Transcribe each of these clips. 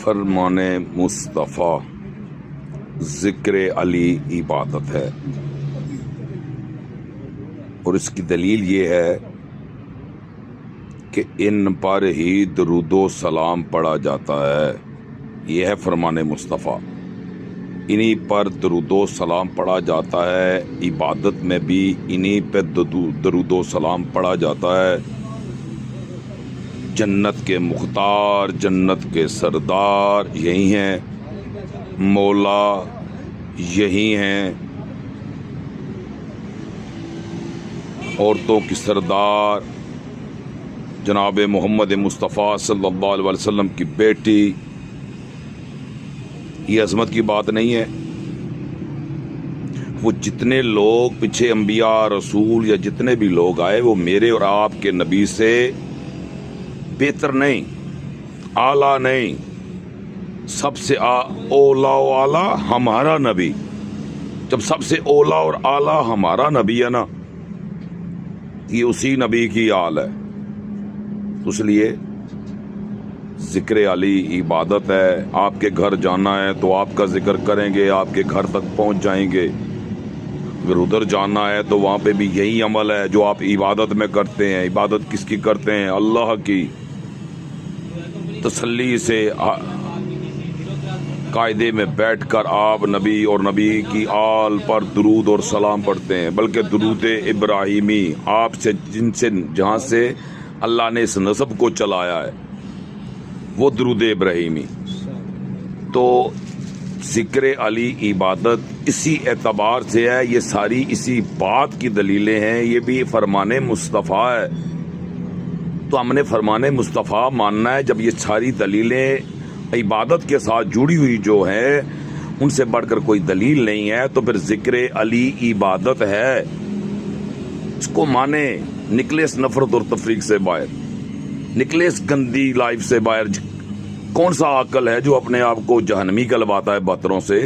فرمان مصطفیٰ ذکر علی عبادت ہے، اور اس کی دلیل یہ ہے کہ ان پر ہی درود و سلام پڑھا جاتا ہے۔ یہ ہے فرمان مصطفیٰ، انہی پر درود و سلام پڑھا جاتا ہے، عبادت میں بھی انہی پہ درود و سلام پڑھا جاتا ہے۔ جنت کے مختار، جنت کے سردار یہی ہیں، مولا یہی ہیں، عورتوں کی سردار جناب محمد مصطفیٰ صلی اللہ علیہ وسلم کی بیٹی۔ یہ عظمت کی بات نہیں ہے؟ وہ جتنے لوگ پیچھے انبیاء، رسول یا جتنے بھی لوگ آئے، وہ میرے اور آپ کے نبی سے بہتر نہیں، اعلیٰ نہیں، سب سے اولا و اعلیٰ ہمارا نبی۔ جب سب سے اولا اور اعلیٰ ہمارا نبی ہے نا، یہ اسی نبی کی آل ہے۔ اس لیے ذکر علی عبادت ہے۔ آپ کے گھر جانا ہے تو آپ کا ذکر کریں گے، آپ کے گھر تک پہنچ جائیں گے۔ اگر ادھر جانا ہے تو وہاں پہ بھی یہی عمل ہے جو آپ عبادت میں کرتے ہیں۔ عبادت کس کی کرتے ہیں؟ اللہ کی۔ تسلی سے قاعدے میں بیٹھ کر آپ نبی اور نبی کی آل پر درود اور سلام پڑھتے ہیں، بلکہ درود ابراہیمی، آپ سے جہاں سے اللہ نے اس نسب کو چلایا ہے، وہ درود ابراہیمی۔ تو ذکر علی عبادت اسی اعتبار سے ہے، یہ ساری اسی بات کی دلیلیں ہیں، یہ بھی فرمان مصطفیٰ ہے۔ تو ہم نے فرمان مصطفیٰ ماننا ہے۔ جب یہ ساری دلیلیں عبادت کے ساتھ جڑی ہوئی جو ہیں، ان سے بڑھ کر کوئی دلیل نہیں ہے، تو پھر ذکر علی عبادت ہے، اس کو مانے۔ نکلے اس نفرت اور تفریق سے باہر، نکلے اس گندی لائف سے باہر۔ کون سا عقل ہے جو اپنے آپ کو جہنمی کہلواتا ہے بہتروں سے؟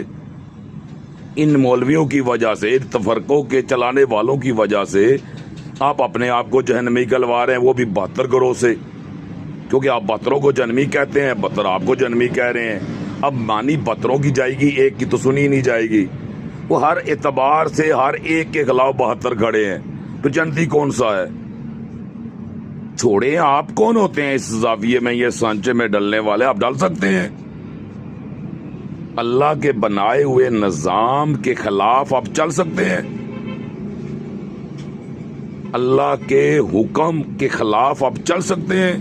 ان مولویوں کی وجہ سے، ان تفرقوں کے چلانے والوں کی وجہ سے آپ اپنے آپ کو جہنمی کہلوا رہے ہیں، وہ بھی 72 گروہ سے، کیونکہ آپ 72 کو جہنمی کہتے ہیں، 72 آپ کو جہنمی کہہ رہے ہیں۔ اب مانی 72 کی جائے گی، ایک کی تو سنی نہیں جائے گی۔ وہ ہر اعتبار سے ہر ایک کے خلاف 72 کھڑے ہیں، تو جنتی کون سا ہے؟ چھوڑے، آپ کون ہوتے ہیں اس زاویے میں، یہ سانچے میں ڈلنے والے؟ آپ ڈال سکتے ہیں؟ اللہ کے بنائے ہوئے نظام کے خلاف آپ چل سکتے ہیں؟ اللہ کے حکم کے خلاف آپ چل سکتے ہیں؟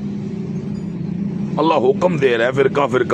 اللہ حکم دے رہا ہے فرقہ فرقہ